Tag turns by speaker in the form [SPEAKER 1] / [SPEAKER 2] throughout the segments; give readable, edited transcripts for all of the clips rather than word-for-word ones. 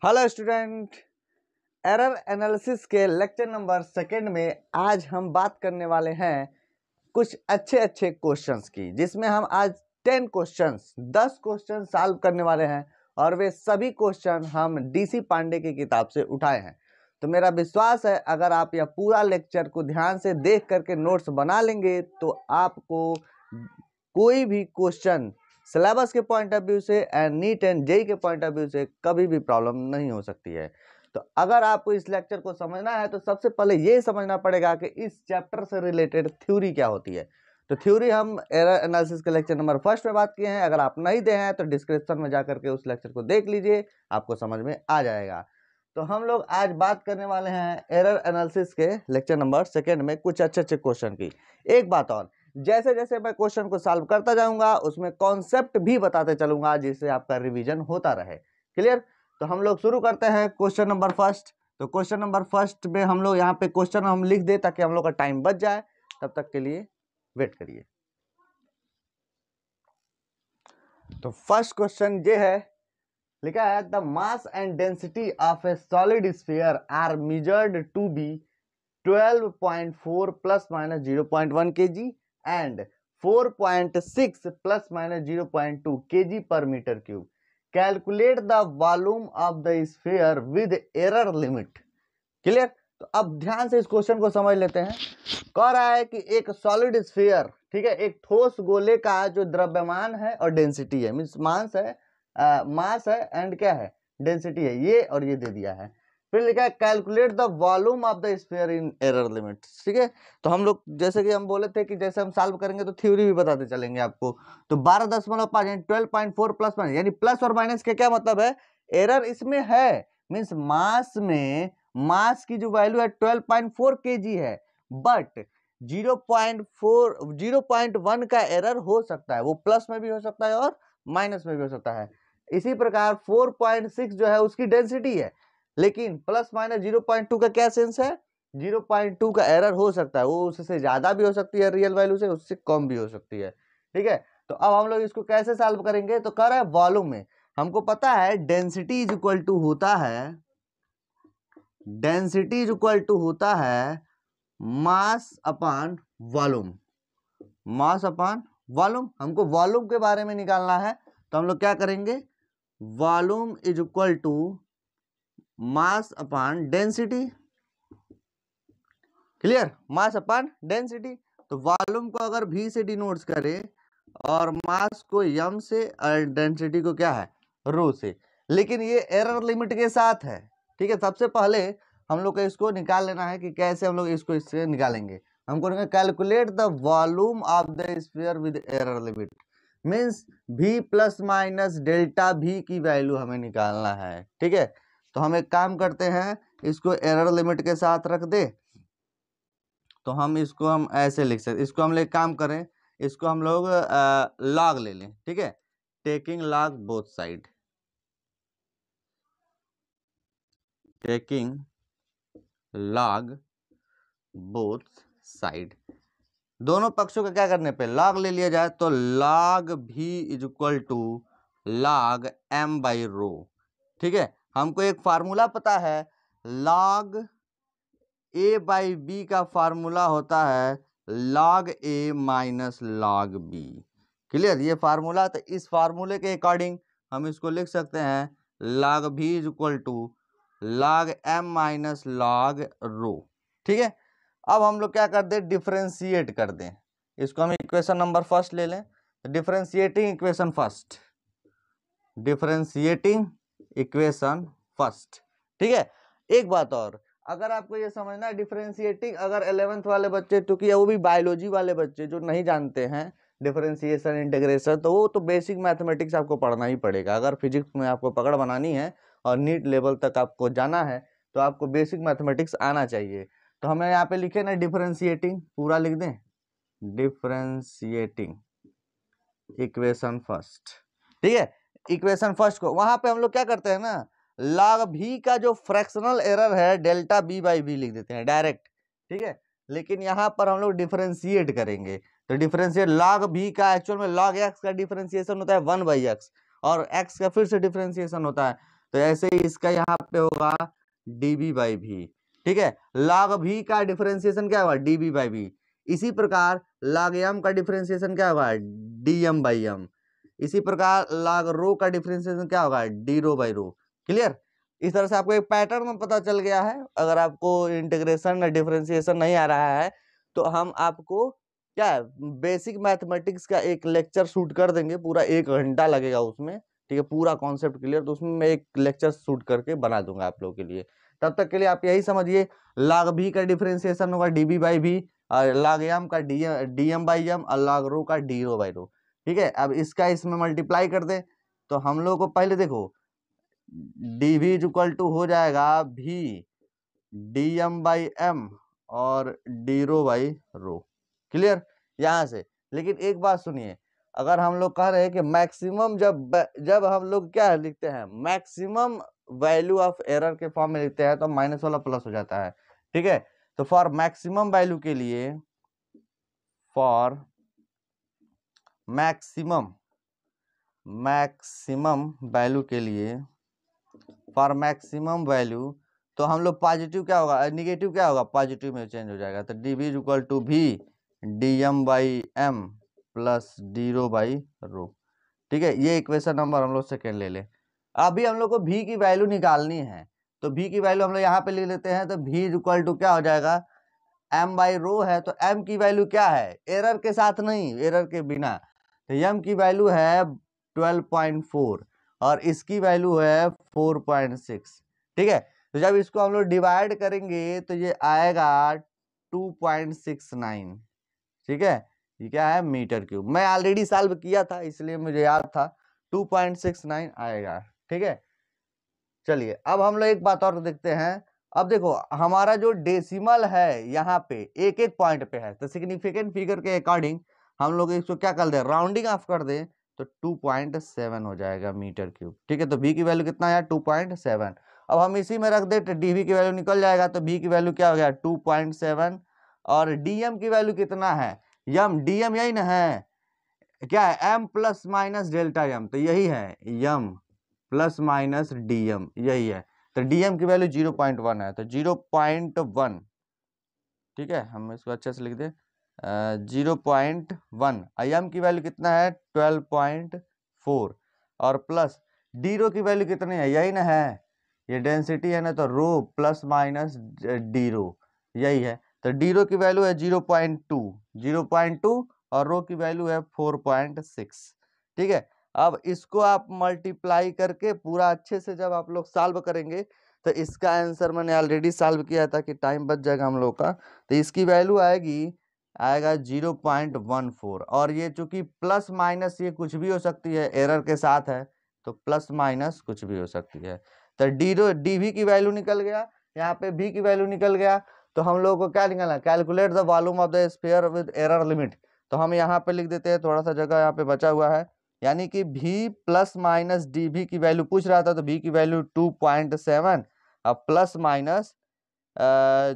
[SPEAKER 1] Hello student, error analysis के lecture number 2 में आज हम बात करने वाले हैं कुछ अच्छे क्वेश्चंस की, जिसमें हम आज 10 क्वेश्चन सॉल्व करने वाले हैं और वे सभी क्वेश्चन हम डीसी पांडे की किताब से उठाए हैं। तो मेरा विश्वास है अगर आप यह पूरा लेक्चर को ध्यान से देख करके नोट्स बना लेंगे तो आपको कोई भी क्वेश्चन सिलेबस के पॉइंट ऑफ व्यू से एंड नीट एंड जेई के पॉइंट ऑफ व्यू से कभी भी प्रॉब्लम नहीं हो सकती है। तो अगर आपको इस लेक्चर को समझना है तो सबसे पहले ये समझना पड़ेगा कि इस चैप्टर से रिलेटेड थ्योरी क्या होती है। तो थ्योरी हम एरर एनालिसिस के लेक्चर नंबर 1 में बात किए हैं। अगर आप नहीं दे हैं तो डिस्क्रिप्शन में जाकर के उस लेक्चर को देख लीजिए, आपको समझ में आ जाएगा। तो हम लोग आज बात करने वाले हैं एरर एनालिसिस के लेक्चर नंबर 2 में कुछ अच्छे क्वेश्चन की। एक बात और, जैसे जैसे मैं क्वेश्चन को सॉल्व करता जाऊंगा उसमें कॉन्सेप्ट भी बताते चलूंगा जिससे आपका रिवीजन होता रहे। क्लियर? तो हम लोग शुरू करते हैं क्वेश्चन नंबर 1। तो क्वेश्चन नंबर 1 में हम लोग यहाँ पे क्वेश्चन हम लिख दे ताकि हम लोग का टाइम बच जाए, तब तक के लिए वेट करिए। तो फर्स्ट क्वेश्चन ये है, लिखा है the mass and density of a solid sphere are measured to be 12.4 plus minus 0.1 kg and 4.6 plus minus 0.2 kg per meter cube. Calculate the volume of the sphere with error limit. Clear? तो अब ध्यान से इस question को समझ लेते हैं। कह रहा है कि एक सॉलिड स्फीयर, ठीक है, एक ठोस गोले का जो द्रव्यमान है और डेंसिटी है, मीन्स मास है एंड क्या है, डेंसिटी है, ये और ये दे दिया है। फिर लिखा है calculate the volume of the sphere in error limit. ठीक है, तो हम लोग जैसे कि हम बोले थे कि जैसे हम सॉल्व करेंगे तो थ्योरी भी बताते चलेंगे आपको। तो 12.5 यानी 12.4 प्लस माइनस, यानी प्लस और माइनस के क्या मतलब है, एरर इसमें है, मीन्स मास में मास की जो वैल्यू है 12.4 kg है, बट 0.1 का एरर हो सकता है, वो प्लस में भी हो सकता है और माइनस में भी हो सकता है। इसी प्रकार 4.6 जो है उसकी डेंसिटी है, लेकिन प्लस माइनस 0.2 का क्या सेंस है, 0.2 का एरर हो सकता है, वो उससे ज्यादा भी हो सकती है रियल वैल्यू से, उससे कम भी हो सकती है। ठीक है, तो अब हम लोग इसको कैसे सॉल्व करेंगे, तो कह रहा है वॉल्यूम में हमको पता है डेंसिटी इज इक्वल टू होता है, डेंसिटी इज इक्वल टू होता है mass upon volume, mass upon volume. हमको वॉल्यूम के बारे में निकालना है, तो हम लोग क्या करेंगे, volume is equal to mass upon density. Clear? Mass upon density. तो वॉल्यूम को अगर v से डिनोट्स करें और मास को m से और डेंसिटी को क्या है, रो से, लेकिन ये एरर लिमिट के साथ है। ठीक है, सबसे पहले हम लोग को इसको निकाल लेना है कि कैसे हम लोग इसको इससे निकालेंगे। हमको calculate the volume of the sphere with error limit, means v plus minus delta v की वैल्यू हमें निकालना है। ठीक है, तो हम एक काम करते हैं, इसको एरर लिमिट के साथ रख दे, तो हम इसको हम ऐसे लिख सकते, इसको हम लोग काम करें, इसको हम लोग लॉग ले लें। ठीक है, taking log both side, taking log both side, दोनों पक्षों का क्या करने पे लॉग ले लिया जाए, तो लॉग भी is equal to log m by rho. ठीक है, हमको एक फार्मूला पता है, लॉग a बाई बी का फार्मूला होता है log a minus log b। Clear? ये फार्मूला, तो इस फार्मूले के अकॉर्डिंग हम इसको लिख सकते हैं log v is equal to log m minus log rho. ठीक है, अब हम लोग क्या कर दें, डिफरेंशिएट कर दें, इसको हम इक्वेशन नंबर 1 ले लें, differentiating equation first, differentiating equation first. ठीक है, एक बात और, अगर आपको ये समझना है डिफरेंशिएटिंग, अगर 11th वाले बच्चे, क्योंकि वो भी बायोलॉजी वाले बच्चे जो नहीं जानते हैं डिफरेंशिएशन इंटीग्रेशन, तो वो तो बेसिक मैथमेटिक्स आपको पढ़ना ही पड़ेगा। अगर फिजिक्स में आपको पकड़ बनानी है और नीट लेवल तक आपको जाना है तो आपको बेसिक मैथमेटिक्स आना चाहिए। तो हमें यहाँ पे लिखे ना डिफरेंशिएटिंग, पूरा लिख दें, डिफरेंशिएटिंग इक्वेशन फर्स्ट। ठीक है, इक्वेशन फर्स्ट को वहां पे हम लोग क्या करते हैं ना, log v का जो फ्रैक्शनल एरर है डेल्टा b बाई v लिख देते हैं डायरेक्ट। ठीक है, लेकिन यहाँ पर हम लोग डिफरेंशिएट करेंगे, तो डिफरेंशिएट log v का एक्चुअल में log x का डिफरेंशिएशन होता है 1 बाई एक्स, और x का फिर से डिफरेंशिएशन होता है, तो ऐसे ही इसका यहाँ पे होगा dB बाई भी, ठीक है। log v का डिफरेंशिएशन क्या होगा, dB बाई भी। इसी प्रकार log m का डिफरेंशिएशन क्या होगा, dm बाई m। इसी प्रकार log रो का डिफरेंशिएशन क्या होगा, d rho by rho. Clear. इस तरह से आपको एक पैटर्न पता चल गया है। अगर आपको इंटीग्रेशन डिफरेंशिएशन नहीं आ रहा है तो हम आपको क्या है, बेसिक मैथमेटिक्स का एक लेक्चर शूट कर देंगे, पूरा 1 घंटा लगेगा उसमें, ठीक है, पूरा कॉन्सेप्ट क्लियर। तो उसमें मैं एक लेक्चर शूट करके बना दूंगा आप लोगों के लिए। तब तक के लिए आप यही समझिए, log v का डिफरेंशिएशन होगा dB बाई भी, और log m का dm बाई m, और log रो का d रो बाई रो, ठीक है। अब इसका इसमें मल्टीप्लाई कर दे तो हम लोग को पहले देखो dv इक्वल टू हो जाएगा v dm बाई m और d rho by rho. Clear यहां से। लेकिन एक बात सुनिए, अगर हम लोग कह रहे हैं कि मैक्सिमम जब हम लोग क्या लिखते हैं, मैक्सिमम वैल्यू ऑफ एरर के फॉर्म में लिखते हैं तो माइनस वाला प्लस हो जाता है, ठीक है। तो फॉर मैक्सिमम वैल्यू के लिए, फॉर मैक्सिमम वैल्यू के लिए, फॉर मैक्सिमम वैल्यू, तो हम लोग पॉजिटिव क्या होगा, निगेटिव क्या होगा, पॉजिटिव में चेंज हो जाएगा। तो dB इक्वल टू भी dm by m plus d rho by rho, ठीक है। ये इक्वेशन नंबर हम लोग सेकेंड ले लें। अभी हम लोग को v की वैल्यू निकालनी है, तो v की वैल्यू हम लोग यहाँ पे ले लेते हैं। तो v इक्वल टू क्या हो जाएगा, m बाई रो है, तो m की वैल्यू क्या है, एरर के साथ नहीं, एरर के बिना। तो m की वैल्यू है 12.4 और इसकी वैल्यू है 4.6, ठीक है। तो जब इसको हम लोग डिवाइड करेंगे तो ये आएगा 2.69, ठीक है। ये क्या है, मीटर क्यूब। मैं ऑलरेडी सॉल्व किया था इसलिए मुझे याद था, 2.69 आएगा, ठीक है। चलिए अब हम लोग एक बात और देखते हैं। अब देखो हमारा जो डेसिमल है यहाँ पे एक एक पॉइंट पे है, तो सिग्निफिकेंट फिगर के अकॉर्डिंग हम लोग इसको क्या कर दे, राउंडिंग ऑफ कर दे, तो 2.7 हो जाएगा मीटर क्यूब, ठीक है। तो v की वैल्यू कितना है, 2.7। अब हम इसी में रख दे तो dv की वैल्यू निकल जाएगा, तो v की वैल्यू क्या हो गया, 2.7। और dm की वैल्यू कितना है, dm यही ना है, क्या है, m plus minus delta m, तो यही है m प्लस माइनस dm, यही है। तो dm की वैल्यू 0.1 है, तो 0.1, ठीक है। हम इसको अच्छे से लिख दे 0.1। m की वैल्यू कितना है, 12.4, और प्लस d रो की वैल्यू कितनी है, यही ना है, ये डेंसिटी है ना, तो रो प्लस माइनस d रो, यही है। तो d रो की वैल्यू है 0.2 और रो की वैल्यू है 4.6, ठीक है। अब इसको आप मल्टीप्लाई करके पूरा अच्छे से जब आप लोग सॉल्व करेंगे, तो इसका आंसर मैंने ऑलरेडी सॉल्व किया था कि टाइम बच जाएगा हम लोग का। तो इसकी वैल्यू आएगा 0.14, और ये चूंकि प्लस माइनस ये कुछ भी हो सकती है, एरर के साथ है तो प्लस माइनस कुछ भी हो सकती है। तो dv की वैल्यू निकल गया, यहाँ पे v की वैल्यू निकल गया। तो हम लोग को क्या निकालना है, calculate the volume of the sphere with error limit. तो हम यहाँ पे लिख देते हैं, थोड़ा सा जगह यहाँ पे बचा हुआ है, यानी कि v प्लस माइनस dv की वैल्यू पूछ रहा था, तो v की वैल्यू 2.7 और प्लस माइनस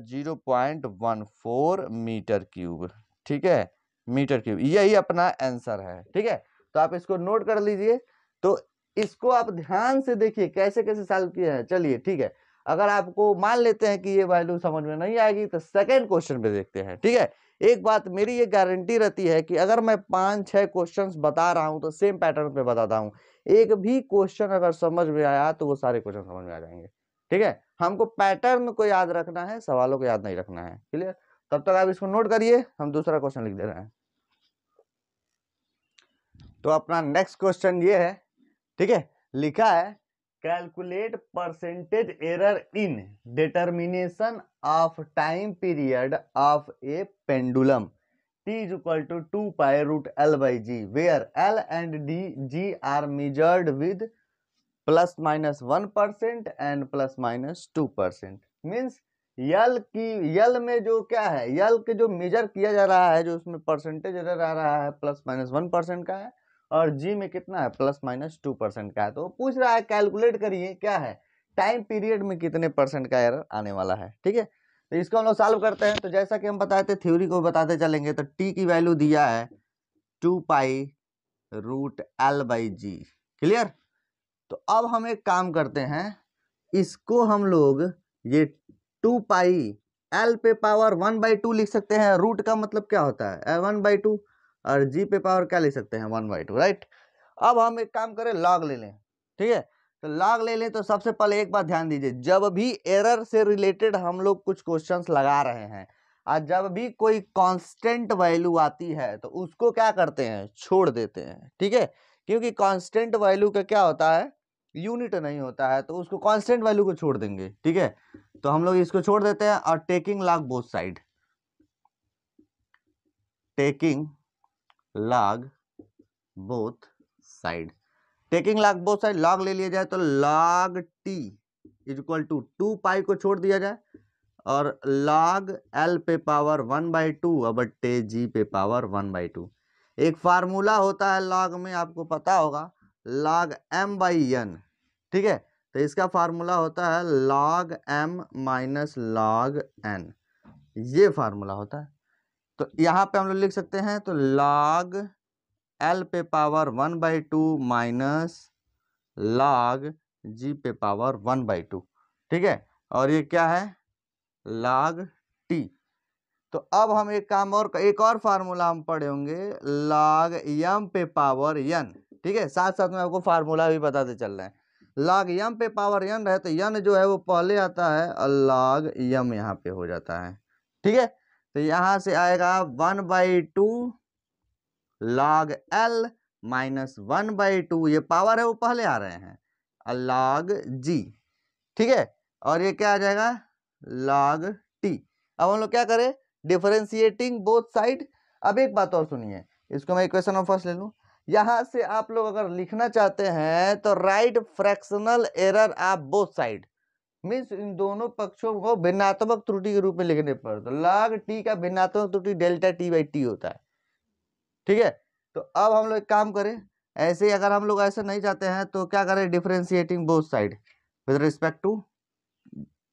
[SPEAKER 1] 0.14 मीटर क्यूब, ठीक है, मीटर क्यूब, यही अपना आंसर है, ठीक है। तो आप इसको नोट कर लीजिए। तो इसको आप ध्यान से देखिए कैसे कैसे सॉल्व किए हैं। चलिए ठीक है, अगर आपको मान लेते हैं कि ये वैल्यू समझ में नहीं आएगी तो सेकंड क्वेश्चन पे देखते हैं, ठीक है। एक बात मेरी ये गारंटी रहती है कि अगर मैं 5-6 क्वेश्चंस बता रहा हूं तो सेम पैटर्न पे बताता हूं, एक भी क्वेश्चन अगर समझ में आया तो वो सारे क्वेश्चन समझ में आ जाएंगे, ठीक है। हमको पैटर्न को याद रखना है, सवालों को याद नहीं रखना है, क्लियर। तब तक आप इसको नोट करिए, हम दूसरा क्वेश्चन लिख दे रहे हैं। तो अपना नेक्स्ट क्वेश्चन ये है, ठीक है, लिखा है calculate percentage error in determination of time period of A pendulum t is equal to 2 pi root L by G where L and G are measured with plus minus 1% and plus minus 2%। Means यल में जो क्या है, यल के जो major किया जा रहा है, जो उसमें परसेंटेज एरर आ रहा है प्लस माइनस 1% का है, और जी में कितना है, प्लस माइनस 2% का है। तो पूछ रहा है कैलकुलेट करिए क्या है, टाइम पीरियड में कितने परसेंट का एरर आने वाला है, ठीक है। तो इसको हम लोग सॉल्व करते हैं। तो जैसा कि हम बताए थे, थ्योरी को बताते चलेंगे। तो टी की वैल्यू दिया है 2 pi root L by g, clear. तो अब हम एक काम करते हैं, इसको हम लोग ये 2 पाई एल पे पावर 1/2 लिख सकते हैं। रूट का मतलब क्या होता है 1/2, और जी पे पावर क्या लिख सकते हैं 1/2, राइट। अब हम एक काम करें, लॉग ले लें, ठीक है। तो लॉग ले लें तो सबसे पहले एक बात ध्यान दीजिए, जब भी एरर से रिलेटेड हम लोग कुछ क्वेश्चंस लगा रहे हैं और जब भी कोई कांस्टेंट वैल्यू आती है तो उसको क्या करते हैं, छोड़ देते हैं, ठीक है। क्योंकि कांस्टेंट वैल्यू का क्या होता है, यूनिट नहीं होता है, तो उसको कांस्टेंट वैल्यू को छोड़ देंगे, ठीक है। तो हम लोग इसको छोड़ देते हैं और taking log both side, taking log both side, taking log both side, log ले लिया जाए तो log T is equal to 2 pi को छोड़ दिया जाए और log l पे पावर 1/2 बट्टे g पे पावर 1/2। एक फार्मूला होता है log में, आपको पता होगा, log m/n, ठीक है। तो इसका फार्मूला होता है log m minus log n, ये फार्मूला होता है। तो यहाँ पे हम लोग लिख सकते हैं, तो log l पे पावर 1/2 माइनस log g पे पावर 1/2, ठीक है। और ये क्या है, log t। तो अब हम एक काम और, एक और फार्मूला हम पढ़े होंगे, log m पे पावर n, ठीक है। साथ साथ में आपको फार्मूला भी बताते चल रहे हैं। log m पे पावर n रहे तो n जो है वो पहले आता है और log m यहाँ पे हो जाता है, ठीक है। तो यहाँ से आएगा 1/2 log l माइनस 1/2, ये पावर है वो पहले आ रहे हैं, log g, ठीक है। और ये क्या आ जाएगा, log t। अब हम लोग क्या करें, डिफरेंशिएटिंग बोथ साइड। अब एक बात और सुनिए, इसको मैं इक्वेशन ऑफ फर्स्ट ले लूं, यहां से आप लोग अगर लिखना चाहते हैं तो right fractional error of both side, means in दोनों पक्षों को भिन्नात्मक त्रुटि के रूप में लिखने पर, तो log t का भिन्नात्मक त्रुटि डेल्टा t/t होता है, ठीक है। तो अब हम लोग एक काम करें, ऐसे ही अगर हम लोग ऐसे नहीं चाहते हैं तो क्या करें, differentiating both side with respect to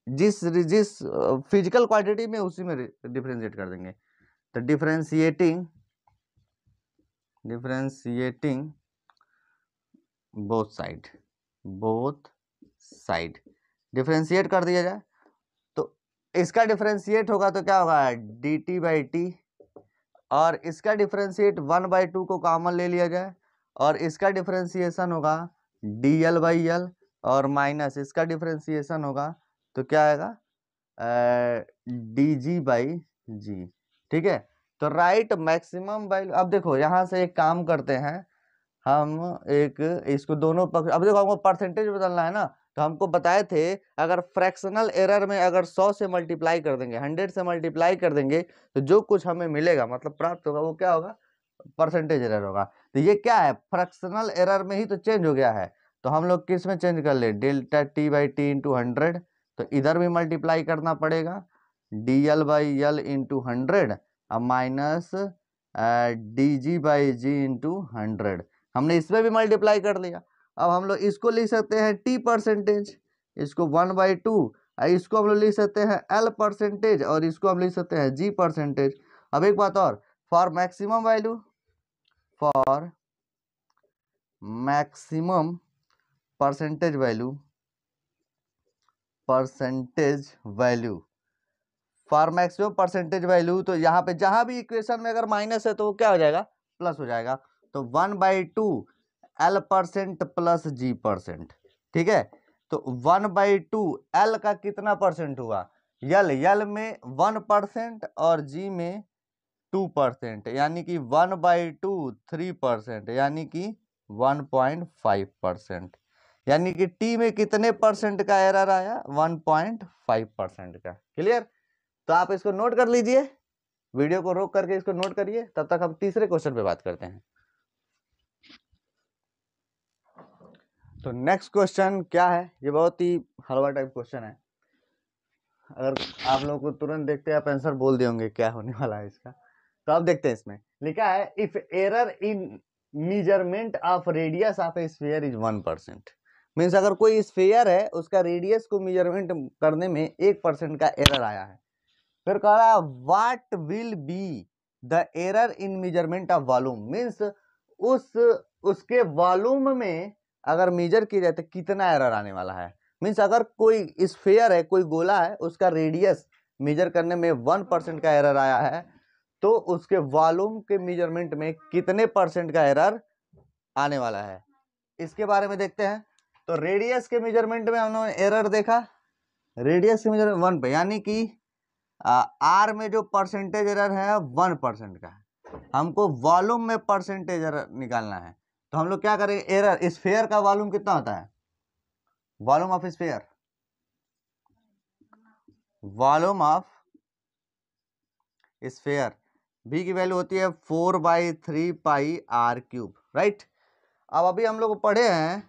[SPEAKER 1] जिस जिस फिजिकल क्वांटिटी में उसी में डिफरेंशिएट कर देंगे। तो डिफरेंशिएटिंग बोथ साइड डिफरेंशिएट कर दिया जाए तो इसका डिफरेंशिएट होगा तो क्या होगा, dt/t, और इसका डिफरेंशिएट 1/2 को कॉमन ले लिया जाए और इसका डिफरेंशिएशन होगा dl/l, और माइनस इसका डिफरेंशिएशन होगा तो क्या आएगा dg/g, ठीक है। तो राइट मैक्सिमम वैल्यू, अब देखो यहाँ से एक काम करते हैं हम, एक इसको दोनों पक्ष, अब देखो हमको परसेंटेज बदलना है ना, तो हमको बताए थे अगर फ्रैक्शनल एरर में अगर 100 से मल्टीप्लाई कर देंगे, 100 से मल्टीप्लाई कर देंगे तो जो कुछ हमें मिलेगा मतलब प्राप्त होगा वो क्या होगा, परसेंटेज एरर होगा। तो ये क्या है, फ्रैक्शनल एरर में ही तो चेंज हो गया है, तो हम लोग किस में चेंज कर ले, डेल्टा t/t इंटू 100, तो इधर भी मल्टीप्लाई करना पड़ेगा dl/l इंटू 100 और माइनस dg/g इंटू 100, हमने इसमें भी मल्टीप्लाई कर लिया। अब हम लोग इसको लिख सकते हैं t%, इसको 1/2, इसको हम लोग लिख सकते हैं l%, और इसको हम लिख सकते हैं g%। अब एक बात और, फॉर मैक्सिमम परसेंटेज वैल्यू, तो यहाँ पे जहां भी इक्वेशन में अगर माइनस है तो वो क्या हो जाएगा, प्लस हो जाएगा। तो 1/2 l% प्लस g%, ठीक है। तो 1/2 l का कितना परसेंट हुआ, यल में 1% और g में 2%, यानी कि 1/2 3%, यानी कि 1.5%, यानी कि t में कितने परसेंट का एरर आया, 1.5% का। क्लियर। तो आप इसको नोट कर लीजिए, वीडियो को रोक करके इसको नोट करिए, तब तक हम तीसरे क्वेश्चन पे बात करते हैं। तो नेक्स्ट क्वेश्चन क्या है, ये बहुत ही हलवा टाइप क्वेश्चन है, अगर आप लोगों को तुरंत देखते आप आंसर बोल दिए होंगे क्या होने वाला है इसका। तो अब देखते हैं, इसमें लिखा है if error in measurement of radius of a sphere is 1%, means अगर कोई स्फीयर है उसका रेडियस को मेजरमेंट करने में 1% का एरर आया है। फिर कह रहा है what will be the error in measurement of volume, means उसके वॉल्यूम में अगर मेजर की जाए तो कितना एरर आने वाला है। मीन्स अगर कोई स्फीयर है, कोई गोला है, उसका रेडियस मेजर करने में 1% का एरर आया है, तो उसके वॉल्यूम के मेजरमेंट में कितने % का एरर आने वाला है, इसके बारे में देखते हैं। तो रेडियस के मेजरमेंट में हम लोगों ने एरर देखा, रेडियस के मेजरमेंट 1 पे, यानी कि आर में जो परसेंटेज एरर है 1% का है। हमको वॉल्यूम में परसेंटेज एरर निकालना है, तो हम लोग क्या करेंगे, एरर स्फीयर का वॉल्यूम कितना होता है, volume of sphere, volume of sphere v की वैल्यू होती है 4/3 पाई आर क्यूब, राइट। अब अभी हम लोग पढ़े हैं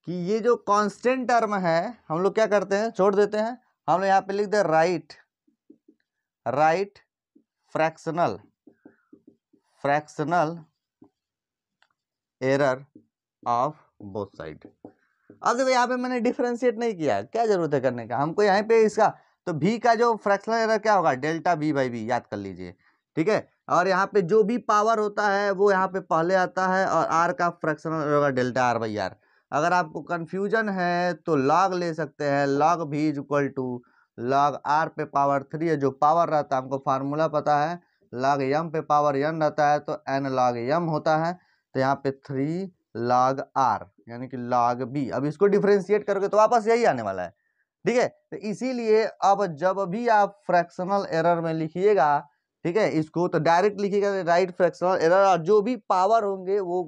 [SPEAKER 1] कि ये जो कांस्टेंट टर्म है हम लोग क्या करते हैं, छोड़ देते हैं, हम लोग यहाँ पे लिख दे right fractional error of both side. अब देखो यहाँ पे मैंने डिफरेंशिएट नहीं किया, क्या जरूरत है करने का, हमको यहाँ पे इसका तो v का जो फ्रैक्शनल एरर क्या होगा, डेल्टा v/v, याद कर लीजिए, ठीक है। और यहाँ पे जो भी पावर होता है वो यहाँ पे पहले आता है, और r का फ्रैक्शनल एरर होगा डेल्टा r/r। अगर आपको कंफ्यूजन है तो लॉग ले सकते हैं, log v is equal to log r पे पावर 3 है, जो पावर रहता है हमको फार्मूला पता है, log m पे पावर n रहता है तो n log m होता है, तो यहाँ पे 3 log r यानी कि log b। अब इसको डिफरेंशिएट करोगे तो वापस यही आने वाला है, ठीक है। तो इसीलिए अब जब भी आप फ्रैक्शनल एरर में लिखिएगा, ठीक है, इसको तो डायरेक्ट लिखिएगा राइट फ्रैक्शनल एरर, और जो भी पावर होंगे वो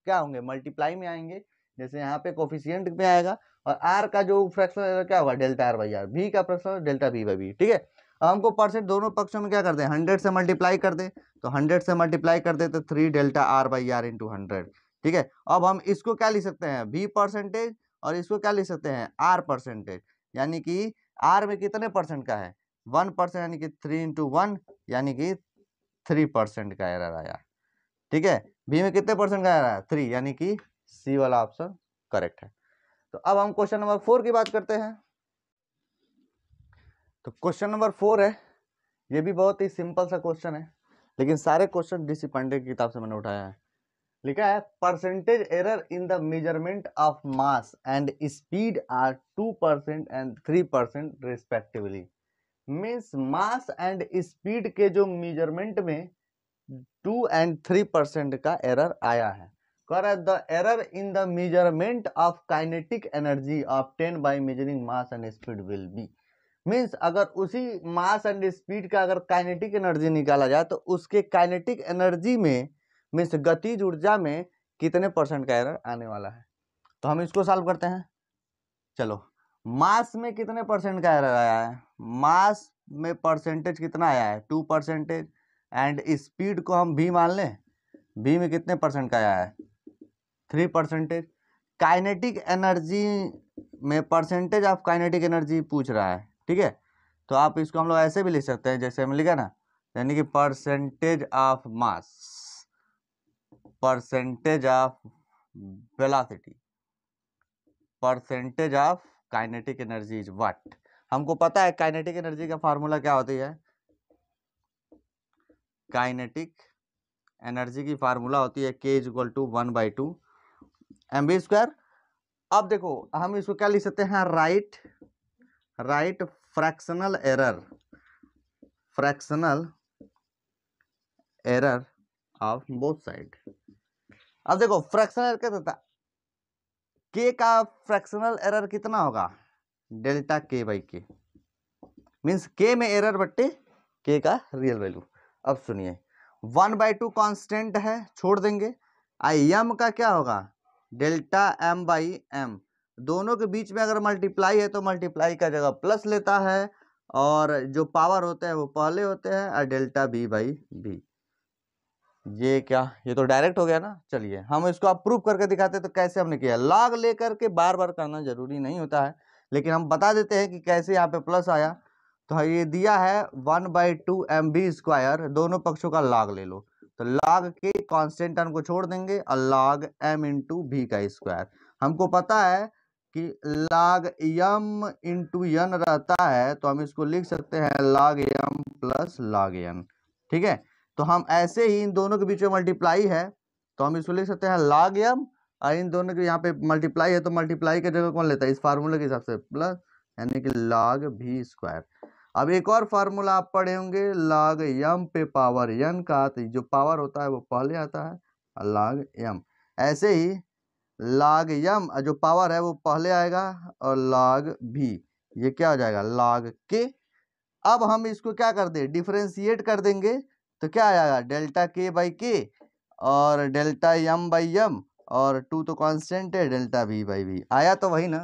[SPEAKER 1] क्या होंगे, मल्टीप्लाई में आएंगे, जैसे यहाँ पे कोफिशिएंट में आएगा, और r का जो फ्रैक्शनल एरर क्या होगा, डेल्टा r/r, v का फ्रैक्शनल डेल्टा v/v, ठीक है। हमको परसेंट दोनों पक्षों में क्या कर दे, 100 से मल्टीप्लाई कर दे, तो 100 से मल्टीप्लाई कर दे तो 3 डेल्टा r/r इंटू 100, ठीक है। अब हम इसको क्या लिख सकते हैं, v परसेंटेज, और इसको क्या लिख सकते हैं, r परसेंटेज, यानी कि r में कितने परसेंट का है, 1%, यानी कि 3 इंटू 1 यानी कि 3% का एरर आया, ठीक है। v में कितने परसेंट का एरर आया, 3, यानी कि सी वाला ऑप्शन करेक्ट है। तो अब हम क्वेश्चन नंबर 4 की बात करते हैं। तो क्वेश्चन नंबर 4 है, ये भी बहुत ही सिंपल सा क्वेश्चन है, लेकिन सारे क्वेश्चन डी सी पांडे की किताब से मैंने उठाया है। लिखा है percentage error in the measurement of mass and speed are 2% and 3% respectively. Means mass and speed के जो मेजरमेंट में 2 एंड 3% का एरर आया है। कह रहा है the error in the measurement of kinetic energy obtain by measuring mass and speed will be. Means अगर उसी मास एंड स्पीड का अगर काइनेटिक एनर्जी निकाला जाए तो उसके काइनेटिक एनर्जी में मीन्स गतिज ऊर्जा में कितने % का एरर आने वाला है। तो हम इसको सॉल्व करते हैं। चलो, मास में कितने % का एरर आया है, मास में परसेंटेज कितना आया है, 2%, एंड स्पीड को हम v मान लें, v में कितने % का आया है, 3%। काइनेटिक एनर्जी में परसेंटेज ऑफ काइनेटिक एनर्जी पूछ रहा है, ठीक है। तो आप इसको हम लोग ऐसे भी लिख सकते हैं जैसे हम लिखा ना, यानी कि percentage of mass, percentage of velocity, percentage of kinetic energy is what. हमको पता है काइनेटिक एनर्जी का फार्मूला क्या होती है, काइनेटिक एनर्जी की फार्मूला होती है k is equal to 1/2 mv²। अब देखो हम इसको क्या लिख सकते हैं, right fractional error of both side. अब देखो फ्रैक्शनल एरर क्या होता है, k का फ्रैक्शनल एरर कितना होगा, डेल्टा k/k, मीन्स k में एरर बट्टे k का रियल वैल्यू। अब सुनिए 1/2 कांस्टेंट है, छोड़ देंगे, m का क्या होगा, डेल्टा m/m, दोनों के बीच में अगर मल्टीप्लाई है तो मल्टीप्लाई का जगह प्लस लेता है, और जो पावर होते हैं वो पहले होते हैं, और डेल्टा v/v। ये क्या, ये तो डायरेक्ट हो गया ना। चलिए हम इसको आप प्रूफ करके दिखाते, तो कैसे हमने किया, लॉग लेकर के बार बार करना जरूरी नहीं होता है, लेकिन हम बता देते हैं कि कैसे यहाँ पे प्लस आया। तो ये दिया है 1/2 mv², दोनों पक्षों का लॉग ले लो, तो लॉग के कांस्टेंट टर्म को छोड़ देंगे, और लॉग m इंटू v का स्क्वायर। हमको पता है कि log m इंटू n रहता है, तो हम इसको लिख सकते हैं log m plus log n, ठीक है। तो हम ऐसे ही इन दोनों के बीच में मल्टीप्लाई है, तो हम इसको लिख सकते हैं log m और इन दोनों के यहाँ पे मल्टीप्लाई है तो मल्टीप्लाई की जगह कौन लेता है, इस फार्मूले के हिसाब से प्लस, यानी कि log v स्क्वायर। अब एक और फार्मूला आप पढ़े होंगे log m पे पावर n का, तो जो पावर होता है वो पहले आता है और log m, ऐसे ही log m जो पावर है वो पहले आएगा और log v ये क्या हो जाएगा log k। अब हम इसको क्या कर दे, डिफरेंशिएट कर देंगे तो क्या आएगा डेल्टा k बाई के और डेल्टा m बाई m और 2 तो कांस्टेंट है, डेल्टा v बाई v आया तो वही ना,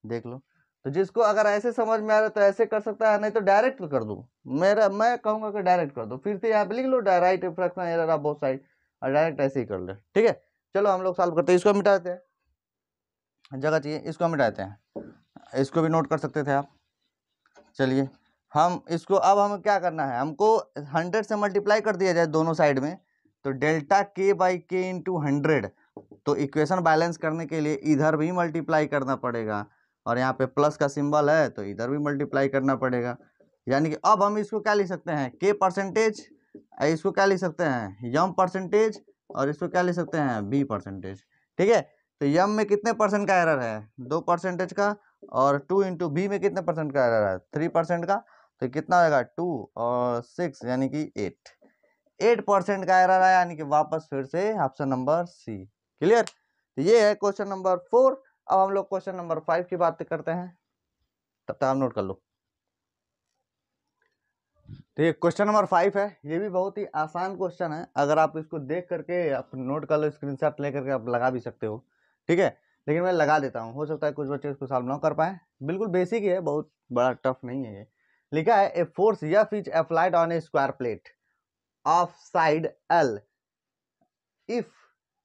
[SPEAKER 1] देख लो। तो जिसको अगर ऐसे समझ में आ रहा है तो ऐसे कर सकता है, नहीं तो डायरेक्ट कर दूं, मैं कहूंगा कि डायरेक्ट कर दो, फिर से यहाँ पे लिख लो right fraction error of both side और डायरेक्ट ऐसे ही कर ले, ठीक है। चलो हम लोग सॉल्व करते हैं, इसको मिटा देते हैं, जगह चाहिए, इसको मिटा देते हैं, इसको भी नोट कर सकते थे आप। चलिए हम इसको, अब हमें क्या करना है, हमको 100 से मल्टीप्लाई कर दिया जाए दोनों साइड में, तो डेल्टा के बाई के इंटू 100, तो इक्वेशन बैलेंस करने के लिए इधर भी मल्टीप्लाई करना पड़ेगा और यहाँ पे प्लस का सिंबल है तो इधर भी मल्टीप्लाई करना पड़ेगा। यानी कि अब हम इसको क्या लिख सकते हैं, के परसेंटेज, इसको क्या लिख सकते हैं यम परसेंटेज, और इसको क्या लिख सकते हैं बी परसेंटेज, ठीक है। तो यम में कितने परसेंट का एरर है, 2% का, और 2 इंटू बी में कितने परसेंट का एरर है 3% का, तो कितना आएगा 2 और 6 यानी कि 8% का एरर है, यानी कि वापस फिर से ऑप्शन नंबर सी। क्लियर। तो ये है क्वेश्चन नंबर 4। अब हम लोग क्वेश्चन नंबर 5 की बात करते हैं, तब तक आप नोट कर लो। तो ये क्वेश्चन नंबर 5 है, ये भी बहुत ही आसान क्वेश्चन है, अगर आप इसको देख करके आप नोट कर लो, स्क्रीनशॉट लेकर के आप लगा भी सकते हो, ठीक है। लेकिन मैं लगा देता हूँ, हो सकता है कुछ बच्चे इसको सॉल्व ना कर पाए, बिल्कुल बेसिक ही है, बहुत बड़ा टफ नहीं है ये। लिखा है a force F is applied on A square plate of side L if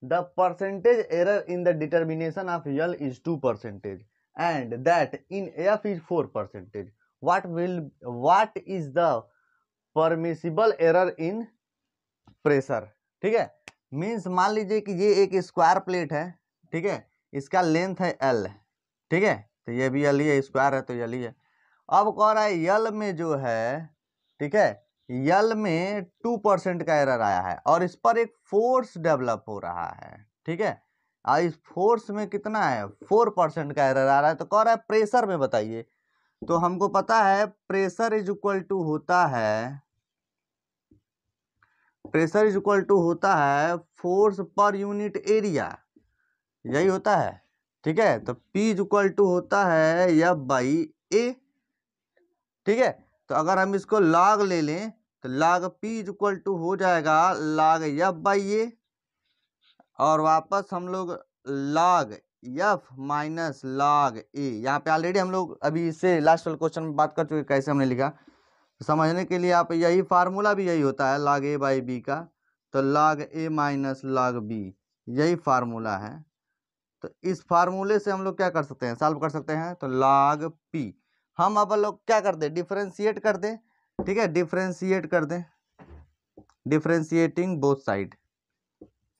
[SPEAKER 1] the percentage error in the determination of L is 2% and that in F is 4%, what is the permissible error in pressure। ठीक है, means मान लीजिए कि ये एक square plate है, ठीक है, इसका लेंथ है L, ठीक है, तो ये भी L ही है, स्क्वायर है तो L ही है। अब कह रहा है L में जो है, ठीक है, यल में 2% का एरर आया है और इस पर एक फोर्स डेवलप हो रहा है, ठीक है, और इस फोर्स में कितना है 4% का एरर आ रहा है। तो कह रहा है प्रेशर में बताइए, तो हमको पता है प्रेशर इज इक्वल टू होता है, प्रेशर इज इक्वल टू होता है फोर्स पर यूनिट एरिया, यही होता है, ठीक है। तो P इज इक्वल टू होता है F बाई ए, ठीक है। तो अगर हम इसको log ले लें तो log P is equal to हो जाएगा log F बाई ए, और वापस हम लोग log F माइनस log ए, यहाँ पे ऑलरेडी हम लोग अभी इससे लास्ट वाले क्वेश्चन में बात कर चुके कैसे हमने लिखा, तो समझने के लिए आप यही फार्मूला भी यही होता है log A बाई बी का, तो log A minus log B यही फार्मूला है। तो इस फार्मूले से हम लोग क्या कर सकते हैं, सॉल्व कर सकते हैं। तो log P हम अब लोग क्या कर दें, डिफरेंशिएट कर दें, ठीक है, डिफरेंशिएट कर दें, differentiating both side,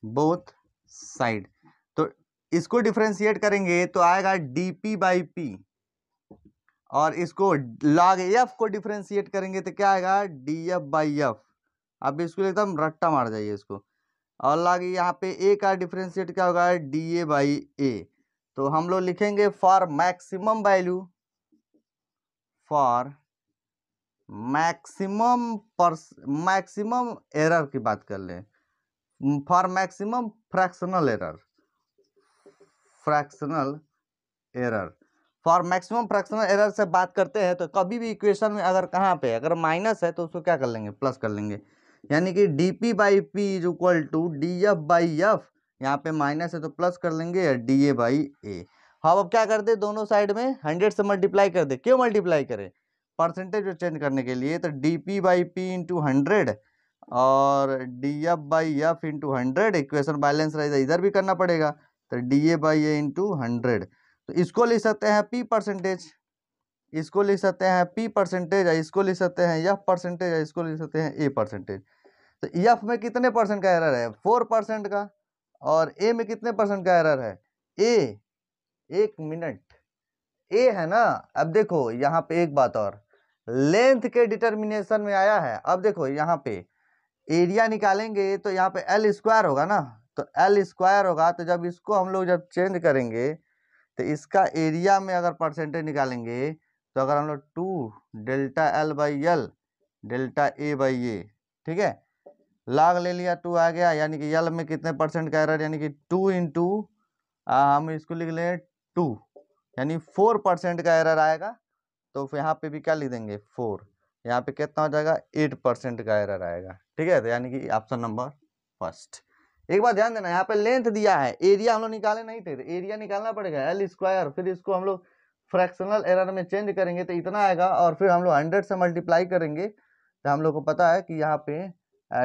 [SPEAKER 1] both side. तो इसको डिफरेंशिएट करेंगे तो आएगा dp बाई पी, और इसको log F को डिफरेंशिएट करेंगे तो क्या आएगा df बाई एफ। अब इसको एकदम रट्टा मार जाइए इसको, और log यहाँ पे a का डिफरेंशिएट क्या होगा da बाई ए। तो हम लोग लिखेंगे for maximum value, for maximum error की बात कर ले, for maximum fractional error, fractional error, for maximum fractional error से बात करते हैं तो कभी भी इक्वेशन में अगर कहाँ पे अगर माइनस है तो उसको क्या कर लेंगे प्लस कर लेंगे, यानी कि dp by p is equal to df by f, यहाँ पे माइनस है तो प्लस कर लेंगे या da बाई ए। हम अब क्या कर दे दोनों साइड में 100 से मल्टीप्लाई कर दे, क्यों मल्टीप्लाई करें, परसेंटेज चेंज करने के लिए। तो dp बाई पी इंटू 100 और df by F into 100, equation balance रहेगा, इधर भी करना पड़ेगा, तो da बाई ए इंटू 100। तो इसको लिख सकते हैं p परसेंटेज, इसको लिख सकते हैं p परसेंटेज, इसको लिख सकते हैं f परसेंटेज, इसको लिख सकते हैं a परसेंटेज। तो f में कितने परसेंट का एरर है 4% का, और a में कितने परसेंट का एरर है a, एक मिनट, a है ना। अब देखो यहाँ पे एक बात और, लेंथ के डिटर्मिनेशन में आया है, अब देखो यहाँ पे एरिया निकालेंगे तो यहाँ पे L स्क्वायर होगा ना, तो एल स्क्वायर होगा। तो जब इसको हम लोग जब चेंज करेंगे तो इसका एरिया में अगर परसेंटेज निकालेंगे तो अगर हम लोग 2 delta L by L delta A by A, ठीक है, लॉग ले लिया 2 आ गया, यानी कि एल में कितने परसेंट का एरर, यानी कि 2 इंटू हम इसको लिख लें 2, यानी 4% का एरर आएगा। तो फिर यहाँ पे भी क्या लिख देंगे 4, यहाँ पे कितना हो जाएगा 8% का एरर आएगा, ठीक है। तो यानी कि ऑप्शन नंबर फर्स्ट। एक बार ध्यान देना, यहाँ पे लेंथ दिया है, एरिया हम लोग निकाले नहीं थे, तो एरिया निकालना पड़ेगा एल स्क्वायर, फिर इसको हम लोग फ्रैक्शनल एरर में चेंज करेंगे तो इतना आएगा, और फिर हम लोग 100 से मल्टीप्लाई करेंगे तो हम लोग को पता है कि यहाँ पे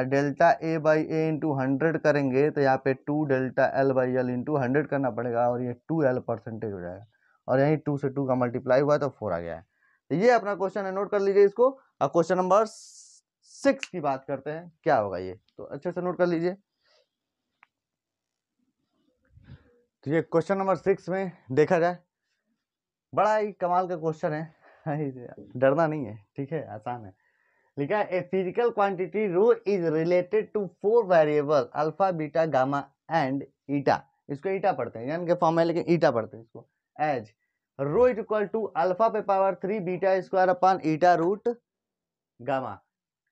[SPEAKER 1] delta A by A into 100 करेंगे तो यहाँ पे 2 delta L by L into 100 करना पड़ेगा, और ये 2L परसेंटेज हो जाएगा, और यहीं 2 से 2 का मल्टीप्लाई हुआ तो 4 आ गया है। तो ये अपना क्वेश्चन है, नोट कर लीजिए इसको। और क्वेश्चन नंबर 6 की बात करते हैं, क्या होगा ये, तो अच्छे से नोट कर लीजिए। तो ये क्वेश्चन नंबर 6 में देखा जाए, बड़ा ही कमाल का क्वेश्चन है, डरना नहीं है, ठीक है, आसान है। लिखा है a physical quantity rho is related to 4 variable alpha beta gamma and eta. इसको ईटा पढ़ते हैं, यानी कि फॉर्म है लेकिन ईटा पढ़ते हैं इसको। As rho is equal to alpha पे power 3 beta square upon eta root gamma.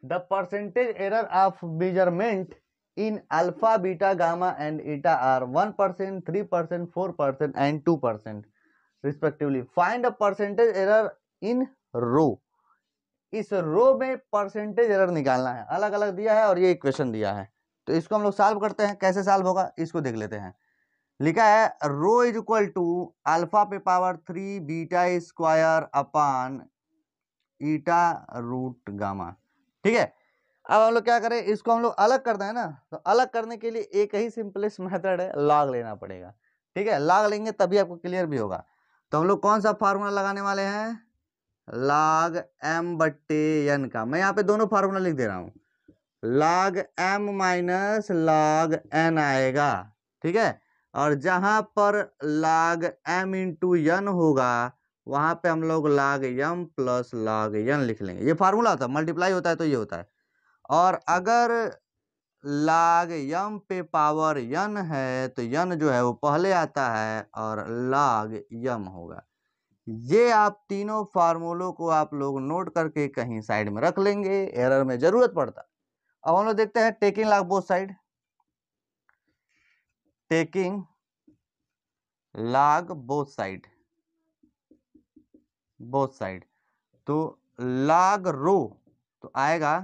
[SPEAKER 1] The percentage error of measurement in alpha beta gamma and eta are 1%, 3%, 4% and 2% respectively. Find a percentage error in rho. इस rho में percentage error निकालना है, अलग अलग दिया है और ये इक्वेशन दिया है, तो इसको हम लोग सॉल्व करते हैं। कैसे सॉल्व होगा इसको देख लेते हैं। लिखा है रो इज इक्वल टू अल्फा पे पावर 3 बीटा स्क्वायर अपान ईटा रूट गामा, ठीक है। अब हम लोग क्या करें, इसको हम लोग अलग करते हैं ना, तो अलग करने के लिए एक ही सिंपलेस्ट मेथड है, लॉग लेना पड़ेगा, ठीक है। लॉग लेंगे तभी आपको क्लियर भी होगा। तो हम लोग कौन सा फार्मूला लगाने वाले हैं, log m बट्टे n का। मैं यहाँ पे दोनों फार्मूला लिख दे रहा हूँ, log m minus log n आएगा, ठीक है। और जहां पर log m इंटू n होगा वहां पे हम लोग log m plus log n लिख लेंगे। ये फार्मूला होता है, मल्टीप्लाई होता है तो ये होता है। और अगर log m पे पावर n है तो n जो है वो पहले आता है और log m होगा। ये आप तीनों फार्मूलों को आप लोग नोट करके कहीं साइड में रख लेंगे, एरर में जरूरत पड़ता। अब हम लोग देखते हैं taking log both side, taking log both side, both side. तो लॉग रो तो आएगा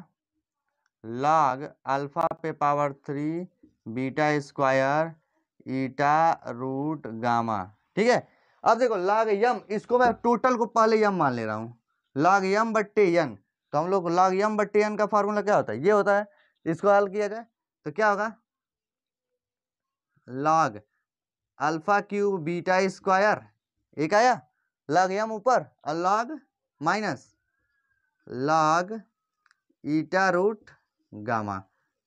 [SPEAKER 1] लॉग अल्फा पे पावर 3 बीटा स्क्वायर ईटा रूट गामा, ठीक है। अब देखो log m, इसको मैं टोटल को पहले m मान ले रहा हूँ, log m बट्टे n। तो हम लोग log m बट्टे n का फार्मूला क्या होता है, ये होता है। इसको हल किया जाए तो क्या होगा, log alpha cube beta square, एक आया log m ऊपर, और log माइनस log ईटा रूट गामा,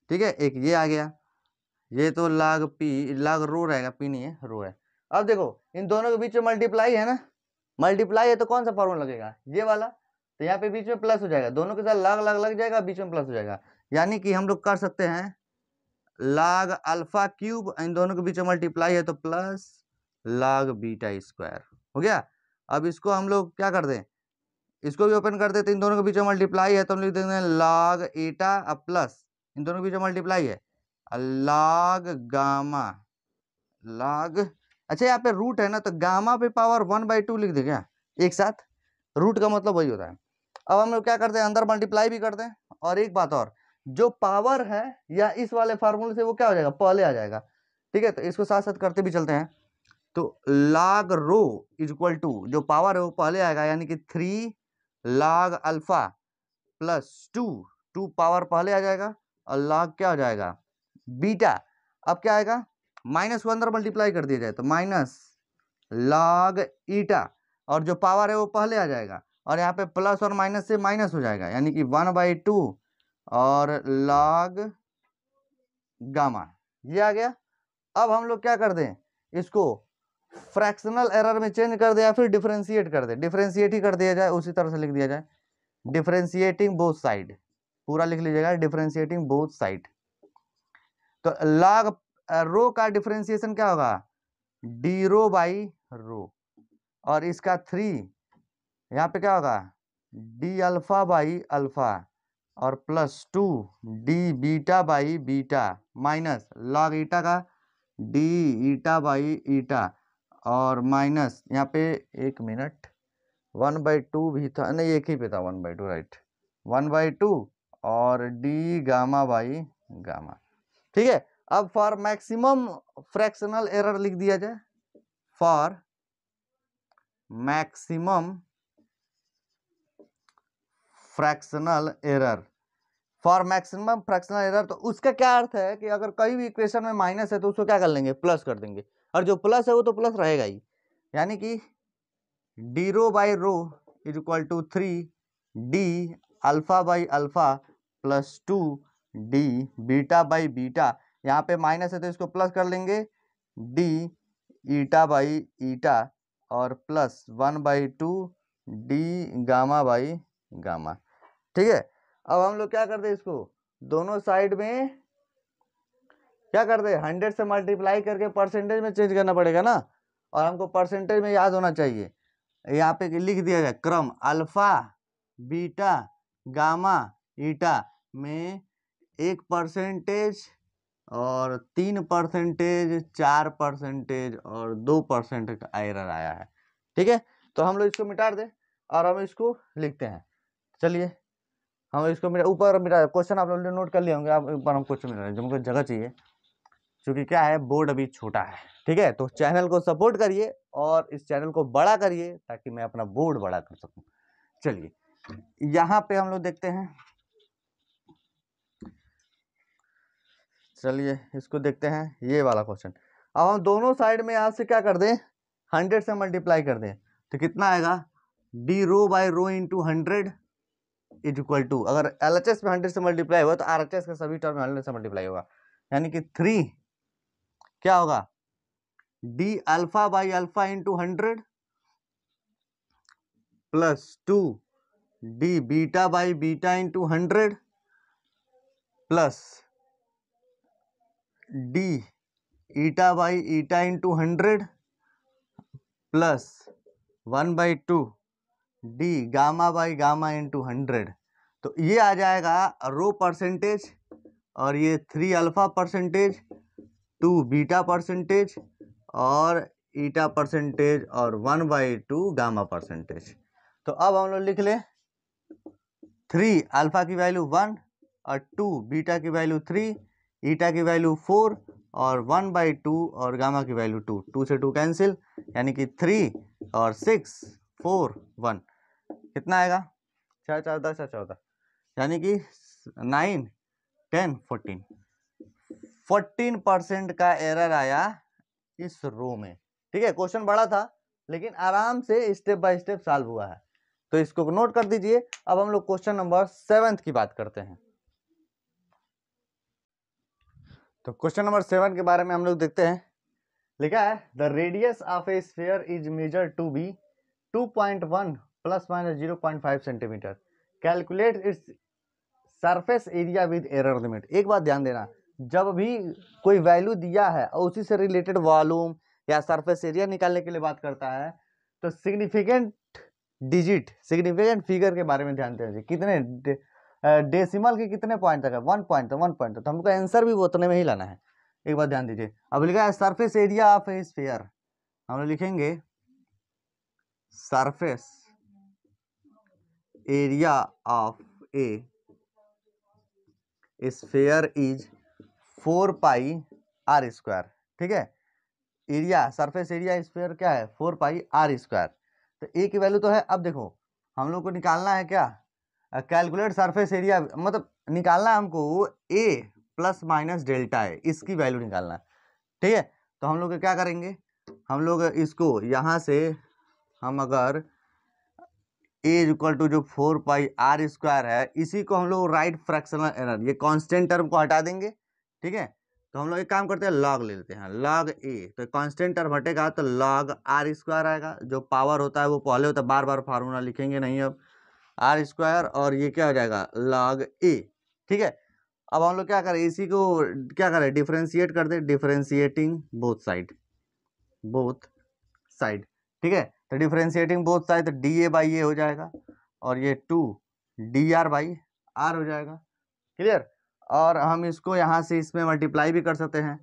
[SPEAKER 1] ठीक है। एक ये आ गया, ये तो log p, log रो रहेगा, p नहीं है, रो है। अब देखो इन दोनों के बीच में मल्टीप्लाई है ना, मल्टीप्लाई है तो कौन सा फॉर्मूला लगेगा, ये वाला। तो यहाँ पे बीच में प्लस हो जाएगा, दोनों के साथ log log लग जाएगा, बीच में प्लस हो जाएगा। यानी कि हम लोग कर सकते हैं log अल्फा क्यूब, इन दोनों के बीच में मल्टीप्लाई है तो प्लस log बीटा स्क्वायर हो गया। अब इसको हम लोग क्या कर दें, इसको भी ओपन कर देते, इन दोनों के बीच में मल्टीप्लाई है तो हम लिख देंगे log ईटा अब प्लस इन दोनों के बीच में मल्टीप्लाई है log गामा, log, अच्छा यहाँ पे रूट है ना, तो गामा पे पावर 1/2 लिख दे क्या एक साथ, रूट का मतलब वही होता है। अब हम लोग क्या करते हैं, अंदर मल्टीप्लाई भी करते हैं। और एक बात और, जो पावर है या इस वाले फार्मूले से वो क्या हो जाएगा, पहले आ जाएगा, ठीक है। तो इसको साथ साथ करते भी चलते हैं। तो log rho is equal to जो पावर है वो पहले आएगा, यानी कि 3 log अल्फा प्लस 2 पावर पहले आ जाएगा, और log क्या हो जाएगा बीटा। अब क्या आएगा, माइनस को अंदर मल्टीप्लाई कर दिया जाए तो माइनस log ईटा, और जो पावर है वो पहले आ जाएगा, और यहाँ पे प्लस और माइनस से माइनस हो जाएगा, यानी कि 1/2 और log गामा, ये आ गया। अब हम लोग क्या कर दें, इसको फ्रैक्शनल एरर में चेंज कर दे या फिर डिफरेंशिएट कर दे, डिफरेंशिएट ही कर दिया जाए, उसी तरह से लिख दिया जाए डिफरेंशिएटिंग बोथ साइड, पूरा लिख लीजिएगा डिफरेंशिएटिंग बोथ साइड। तो log रो का डिफरेंशिएशन क्या होगा, डी रो बाई रो, और इसका 3 यहाँ पे क्या होगा, डी अल्फा बाई अल्फा, और +2 d beta by beta, minus log eta का डी ईटा बाई ईटा, और माइनस यहाँ पे 1 मिनट 1/2 भी था, नहीं एक ही पे था 1/2, राइट, 1/2 और डी गामा बाई गामा। ठीक है, अब फॉर मैक्सिमम फ्रैक्शनल एरर लिख दिया जाए, for maximum fractional error, for maximum fractional error, तो उसका क्या अर्थ है कि अगर कहीं भी इक्वेशन में माइनस है तो उसको क्या कर लेंगे, प्लस कर देंगे, और जो प्लस है वो तो प्लस रहेगा ही, यानी कि d rho by rho is equal to 3 d alpha by alpha +2 d beta by beta, यहाँ पे माइनस है तो इसको प्लस कर लेंगे, डी ईटा बाई ईटा, और +1/2 डी गामा बाई गामा। ठीक है, अब हम लोग क्या करते हैं, इसको दोनों साइड में क्या करते हैं, 100 से मल्टीप्लाई करके परसेंटेज में चेंज करना पड़ेगा ना, और हमको परसेंटेज में याद होना चाहिए, यहाँ पे लिख दिया जाए क्रम अल्फा बीटा गामा ईटा में 1% और 3%, 4% और 2% का एरर आया है। ठीक है, तो हम लोग इसको मिटा दें और हम इसको लिखते हैं। चलिए हम इसको ऊपर मिटा, क्वेश्चन आप लोग नोट कर लिए होंगे, आप ऊपर हम क्वेश्चन मिटा रहे हैं, जो मुझे जगह चाहिए, क्योंकि क्या है बोर्ड अभी छोटा है। ठीक है, तो चैनल को सपोर्ट करिए और इस चैनल को बड़ा करिए ताकि मैं अपना बोर्ड बड़ा कर सकूं। चलिए यहाँ पे हम लोग देखते हैं, चलिए इसको देखते हैं, ये वाला क्वेश्चन। अब हम दोनों साइड में यहाँ से क्या कर दें, 100 से मल्टीप्लाई कर दें, तो कितना आएगा, d rho by rho into 100 is equal to, अगर LHS में 100 से मल्टीप्लाई हुआ तो RHS का सभी टर्म 100 से मल्टीप्लाई होगा, यानी कि 3 क्या होगा, D alpha by alpha into 100 +2 d beta by beta into 100 plus D eta by eta into 100 plus 1/2 D gamma by gamma into 100। तो ये आ जाएगा रो परसेंटेज, और ये 3 अल्फा परसेंटेज, 2 बीटा परसेंटेज, और ईटा परसेंटेज, और 1/2 गामा परसेंटेज। तो अब हम लोग लिख ले 3 अल्फा की वैल्यू 1 और 2 बीटा की वैल्यू 3, ईटा की वैल्यू 4 और 1/2 और गामा की वैल्यू 2, 2 से 2 कैंसिल, यानी कि 3 और 6 4 1 कितना आएगा, 4 4 10 14, यानी कि 9 10 14% का एरर आया इस रो में। ठीक है, क्वेश्चन बड़ा था लेकिन आराम से स्टेप बाय स्टेप सॉल्व हुआ है, तो इसको नोट कर दीजिए। अब हम लोग क्वेश्चन नंबर 7 की बात करते हैं। तो क्वेश्चन नंबर 7 के बारे में हम लोग देखते हैं, लिखा है the radius of a sphere is measured to be 2.1 ± 0.5 centimetre, calculate its surface area with error limit. एक बात ध्यान देना, जब भी कोई वैल्यू दिया है और उसी से रिलेटेड वॉल्यूम या सरफेस एरिया निकालने के लिए बात करता है, तो सिग्निफिकेंट डिजिट, सिग्निफिकेंट फिगर के बारे में ध्यान देना, कितने डेसिमल के कितने पॉइंट तक है, 1 पॉइंट, 1 पॉइंट, तो हमको आंसर भी वो उतने में ही लाना है। एक बात ध्यान दीजिए, अब लिखा है surface area of a sphere, हम लोग लिखेंगे surface area of a sphere is 4 pi r square. ठीक है, एरिया, सरफेस एरिया स्फीयर क्या है, 4 पाई r स्क्वायर। तो ए की वैल्यू तो है, अब देखो हम लोग को निकालना है क्या, कैलकुलेट सरफेस एरिया, मतलब निकालना है हमको a प्लस माइनस डेल्टा है, इसकी वैल्यू निकालना है। ठीक है, तो हम लोग क्या करेंगे, हम लोग इसको यहाँ से हम अगर a इक्वल टू जो 4 पाई r स्क्वायर है, इसी को हम लोग राइट फ्रैक्शनल एरर, ये कांस्टेंट टर्म को हटा देंगे। ठीक है, तो हम लोग एक काम करते हैं, लॉग ले लेते हैं, लॉग a, तो कांस्टेंट टर्म हटेगा तो लॉग r स्क्वायर आएगा, जो पावर होता है वो पहले होता है, बार बार फार्मूला लिखेंगे नहीं अब, r स्क्वायर, और ये क्या हो जाएगा लॉग a। ठीक है, अब हम लोग क्या करें, इसी को क्या करें, डिफरेंशिएट कर दे, डिफरेंशिएटिंग बोथ साइड, ठीक है। तो डिफरेंशिएटिंग बोथ साइड, तो डी ए बाई ए हो जाएगा और ये 2 डी आर बाई आर हो जाएगा, क्लियर। और हम इसको यहाँ से इसमें मल्टीप्लाई भी कर सकते हैं,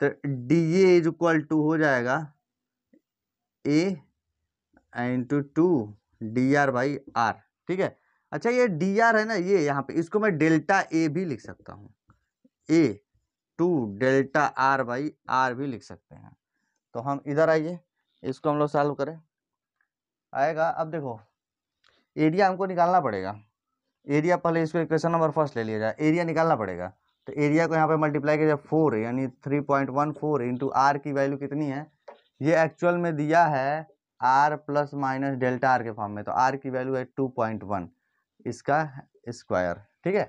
[SPEAKER 1] तो d A is equal to हो जाएगा A into 2 d R by R, ठीक है। अच्छा ये डी आर है ना, ये यहाँ पे इसको मैं डेल्टा ए भी लिख सकता हूँ, ए 2 डेल्टा आर बाई आर भी लिख सकते हैं। तो हम इधर आइए, इसको हम लोग सॉल्व करें, आएगा। अब देखो एरिया हमको निकालना पड़ेगा, एरिया पहले इसको इक्वेशन नंबर फर्स्ट ले लिया जाए, एरिया निकालना पड़ेगा। तो एरिया को यहाँ पे मल्टीप्लाई किया जाए 4 यानी 3.14 इंटू आर की वैल्यू कितनी है, ये एक्चुअल में दिया है r plus minus delta r के फॉर्म में, तो आर की वैल्यू है 2.1 इसका स्क्वायर, ठीक है।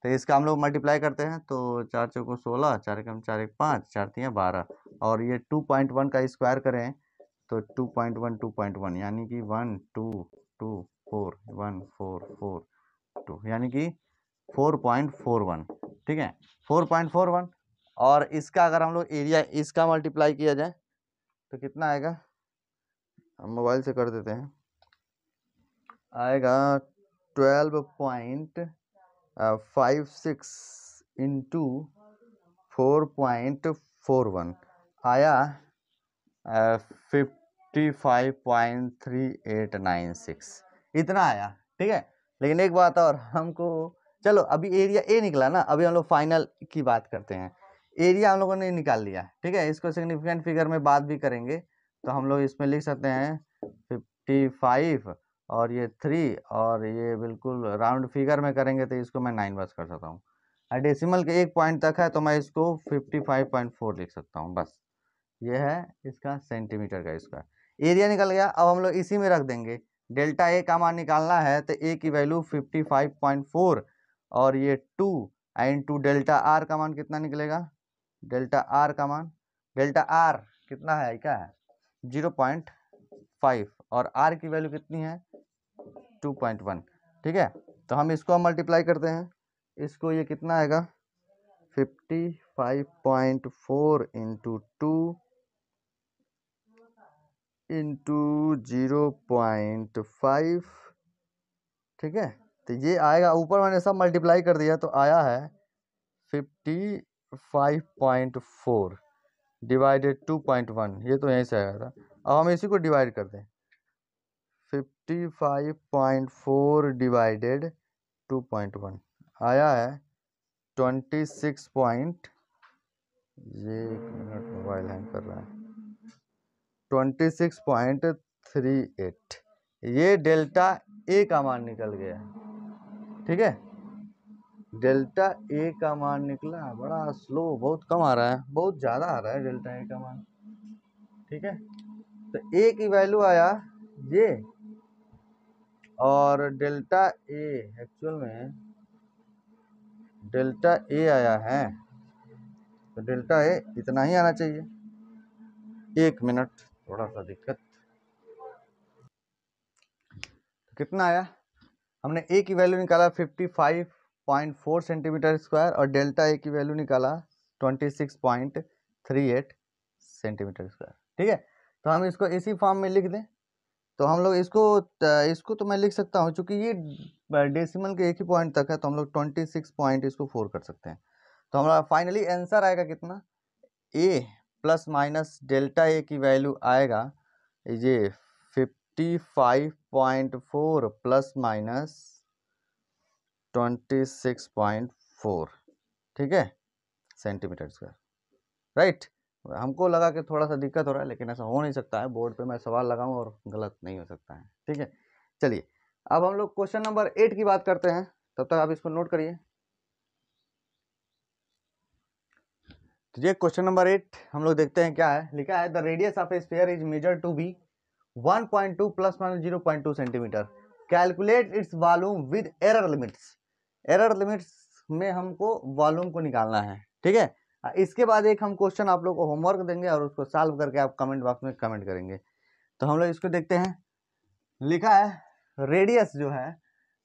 [SPEAKER 1] तो इसका हम लोग मल्टीप्लाई करते हैं, तो 4 चौको 16, 4 कम 4 1 5, 4 3 12, और ये 2.1 का स्क्वायर करें तो 2.1 2.1 यानी कि 1 2 2 4 1 4 4 2 यानी कि 4.41, ठीक है 4.41। और इसका अगर हम लोग एरिया इसका मल्टीप्लाई किया जाए तो कितना आएगा, हम मोबाइल से कर देते हैं, आएगा 12.56 इंटू 4.41 आया 55.3896 इतना आया, ठीक है। लेकिन एक बात और, हमको चलो अभी एरिया ए निकला ना, अभी हम लोग फाइनल की बात करते हैं। एरिया हम लोगों ने निकाल लिया, ठीक है। इसको सिग्निफिकेंट फिगर में बात भी करेंगे, तो हम लोग इसमें लिख सकते हैं 55 और ये 3 और ये बिल्कुल राउंड फिगर में करेंगे तो इसको मैं 9 बस कर सकता हूँ। डेसिमल के एक पॉइंट तक है तो मैं इसको 55.4 लिख सकता हूँ, बस ये है इसका सेंटीमीटर का स्क्वायर। एरिया निकल गया, अब हम लोग इसी में रख देंगे, डेल्टा ए का मान निकालना है तो ए की वैल्यू 55.4 और ये 2 इंटू डेल्टा आर का मान कितना निकलेगा, डेल्टा आर का मान, डेल्टा आर कितना है, क्या है 0.5 और आर की वैल्यू कितनी है 2.1, ठीक है। तो हम इसको मल्टीप्लाई करते हैं, इसको ये कितना आएगा 55.4 इंटू 2 इंटू 0.5, ठीक है। तो ये आएगा, ऊपर मैंने सब मल्टीप्लाई कर दिया तो आया है 55.4 डिवाइडेड 2.1, ये तो यहीं से आया था। अब हम इसी को डिवाइड कर दें, 55.4 डिवाइडेड 2.1 आया है 26 पॉइंट, ये एक मिनट मोबाइल हैंग कर रहा है, 26.38 ये डेल्टा ए का मान निकल गया, ठीक है। डेल्टा ए का मान निकला, बड़ा स्लो, बहुत कम आ रहा है, बहुत ज़्यादा आ रहा है डेल्टा ए का मान, ठीक है। तो ए की वैल्यू आया ये, और डेल्टा ए एक्चुअल में डेल्टा ए आया है, तो डेल्टा ए इतना ही आना चाहिए। एक मिनट, थोड़ा सा दिक्कत, कितना आया, हमने ए की वैल्यू निकाला 55.4 सेंटीमीटर स्क्वायर और डेल्टा ए की वैल्यू निकाला 26.38 सेंटीमीटर स्क्वायर, ठीक है। तो हम इसको इसी फॉर्म में लिख दें, तो हम लोग इसको तो मैं लिख सकता हूँ, चूँकि ये डेसिमल के एक ही पॉइंट तक है तो हम लोग 26 पॉइंट इसको 4 कर सकते हैं। तो हमारा फाइनली आंसर आएगा कितना, ए प्लस माइनस डेल्टा ए की वैल्यू आएगा ये 55.4 प्लस माइनस 26.4, ठीक है सेंटीमीटर स्क्वायर, राइट। हमको लगा कि थोड़ा सा दिक्कत हो रहा है, लेकिन ऐसा हो नहीं सकता है, बोर्ड पे मैं सवाल लगाऊं और गलत नहीं हो सकता है, ठीक है। चलिए अब हम लोग क्वेश्चन नंबर 8 की बात करते हैं, तब तक आप इसको नोट करिए। तो ये क्वेश्चन नंबर 8 हम लोग देखते हैं क्या है, लिखा है the radius of a sphere is measured to be 1.2 plus minus 0.2 centimetre, calculate its volume with error limits. Error limits में हमको वॉल्यूम को निकालना है, ठीक है। इसके बाद एक हम क्वेश्चन आप लोग को होमवर्क देंगे और उसको सॉल्व करके आप कमेंट बॉक्स में कमेंट करेंगे। तो हम लोग इसको देखते हैं, लिखा है रेडियस जो है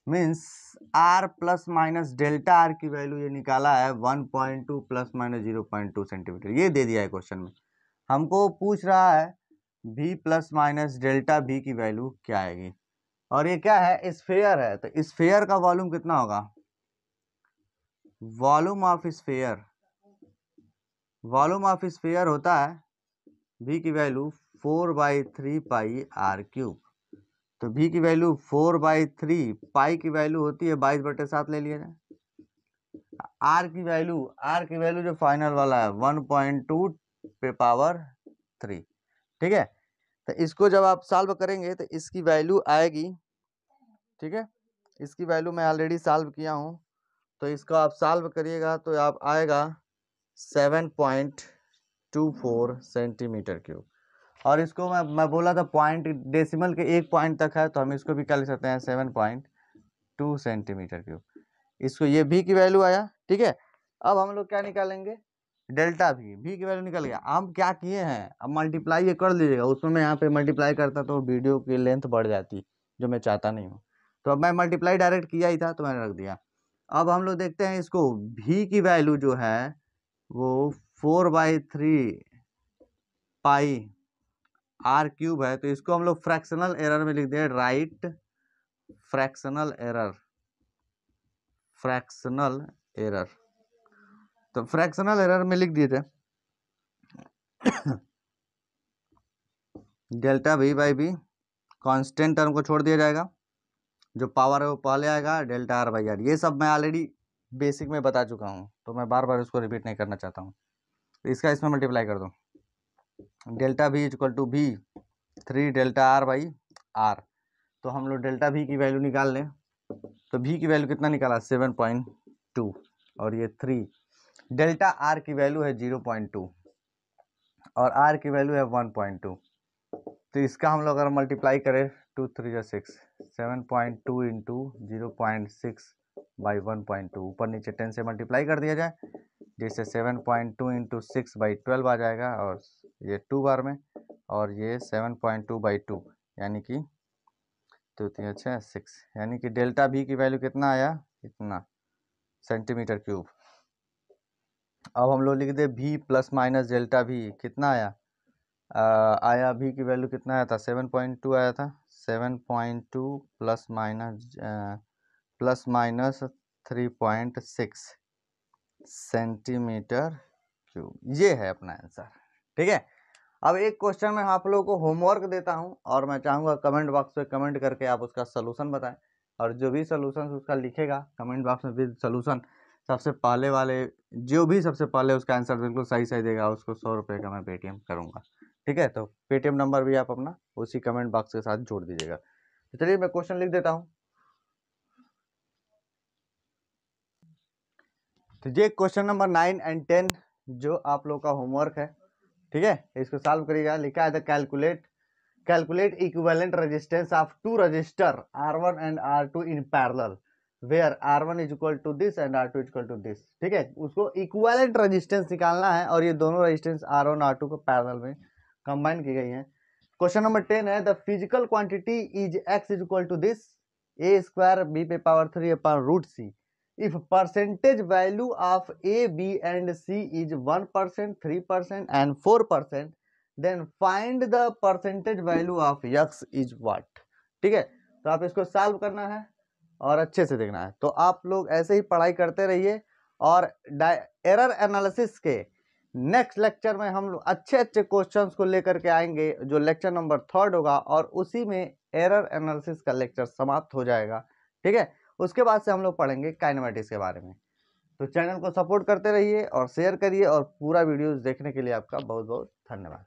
[SPEAKER 1] means r plus minus delta are की वैल्यू ये निकाला है 1.2 प्लस माइनस 0.2 सेंटीमीटर, ये दे दिया है क्वेश्चन में। हमको पूछ रहा है v plus minus delta v की वैल्यू क्या आएगी, और ये क्या है, स्फेयर है, तो स्फेयर का वॉल्यूम कितना होगा, volume of sphere, volume of sphere होता है v की वैल्यू 4/3 पाई r क्यूब, तो v की वैल्यू 4/3, पाई की वैल्यू होती है 22/7 ले लिया जाए, r की वैल्यू जो फाइनल वाला है 1.2 पे पावर 3, ठीक है। तो इसको जब आप सॉल्व करेंगे तो इसकी वैल्यू आएगी, ठीक है, इसकी वैल्यू मैं ऑलरेडी सॉल्व किया हूँ, तो इसको आप सॉल्व करिएगा तो आप आएगा 7.24 सेंटीमीटर क्यूब, और इसको मैं बोला था पॉइंट डेसिमल के 1 पॉइंट तक है, तो हम इसको भी कर सकते हैं 7.2 सेंटीमीटर क्यूब। इसको ये v की वैल्यू आया, ठीक है। अब हम लोग क्या निकालेंगे, डेल्टा v की वैल्यू निकल गया। हम क्या किए हैं, अब मल्टीप्लाई ये कर लीजिएगा, उसमें मैं यहाँ पे मल्टीप्लाई करता तो वीडियो की लेंथ बढ़ जाती, जो मैं चाहता नहीं हूँ, तो अब मैं मल्टीप्लाई डायरेक्ट किया ही था तो मैंने रख दिया। अब हम लोग देखते हैं इसको, v की वैल्यू जो है वो 4/3 पाई r क्यूब है, तो इसको हम लोग फ्रैक्शनल एरर में लिख दें, write fractional error, fractional error, तो फ्रैक्शनल एरर में लिख दिए थे delta v by b, constant term को छोड़ दिया जाएगा, जो पावर है वो पहले आएगा, डेल्टा r बाई आर, ये सब मैं ऑलरेडी बेसिक में बता चुका हूँ, तो मैं बार बार इसको रिपीट नहीं करना चाहता हूँ। तो इसका इसमें मल्टीप्लाई कर दो, delta v equal to v 3 delta r by r, तो हम लोग डेल्टा v की वैल्यू निकाल लें, तो v की वैल्यू कितना निकाला 7.2, और ये 3, डेल्टा r की वैल्यू है 0.2 और r की वैल्यू है 1.2, तो इसका हम लोग अगर मल्टीप्लाई करें 2 3 जा 6, 7.2 इंटू 0.6 बाई 1.2, ऊपर नीचे 10 से मल्टीप्लाई कर दिया जाए, जिससे 7.2 इंटू 6 बाई 12 आ जाएगा, और ये 2 बार में, और ये 7.2 बाई 2 यानी कि 2 3 6 6, यानी कि डेल्टा v की वैल्यू कितना आया, इतना सेंटीमीटर क्यूब। अब हम लोग लिख दे v plus minus delta v कितना आया, आया v की वैल्यू कितना आया था 7.2 आया था, 7.2 प्लस माइनस 3.6 सेंटीमीटर क्यूब, ये है अपना आंसर, ठीक है। अब एक क्वेश्चन में आप लोगों को होमवर्क देता हूं, और मैं चाहूंगा कमेंट बॉक्स में कमेंट करके आप उसका सोल्यूशन बताएं, और जो भी सोल्यूशन उसका लिखेगा कमेंट बॉक्स में भी सोल्यूशन, सबसे पहले वाले जो भी सबसे पहले उसका आंसर बिल्कुल सही सही देगा, उसको 100 रुपये का मैं पेटीएम करूंगा, ठीक है। तो पेटीएम नंबर भी आप अपना उसी कमेंट बॉक्स के साथ जोड़ दीजिएगा। तो चलिए मैं क्वेश्चन लिख देता हूं। तो ये क्वेश्चन नंबर 9 एंड 10 जो आप लोग का होमवर्क है, ठीक है, इसको सॉल्व करिएगा। लिखा है the calculate equivalent resistance of 2 resistor R1 and R2 in parallel where R1 is equal to this and R2 is equal to this, ठीक है। उसको इक्विवेलेंट रेजिस्टेंस निकालना है, और ये दोनों रेजिस्टेंस R1 R2 को पैरेलल में कंबाइन की गई हैं। क्वेश्चन नंबर 10 है the physical quantity is x is equal to this a square b पे power 3 upon root c if percentage value of a b and c is 1%, 3% and 4%, then find the percentage value of x is what, ठीक है। तो आप इसको solve करना है और अच्छे से देखना है। तो आप लोग ऐसे ही पढ़ाई करते रहिए, और एरर एनालिसिस के नेक्स्ट लेक्चर में हम लोग अच्छे अच्छे क्वेश्चंस को लेकर के आएंगे, जो लेक्चर नंबर 3 होगा, और उसी में एरर एनालिसिस का लेक्चर समाप्त हो जाएगा, ठीक है। उसके बाद से हम लोग पढ़ेंगे काइनेमेटिक्स के बारे में। तो चैनल को सपोर्ट करते रहिए और शेयर करिए, और पूरा वीडियोस देखने के लिए आपका बहुत बहुत धन्यवाद।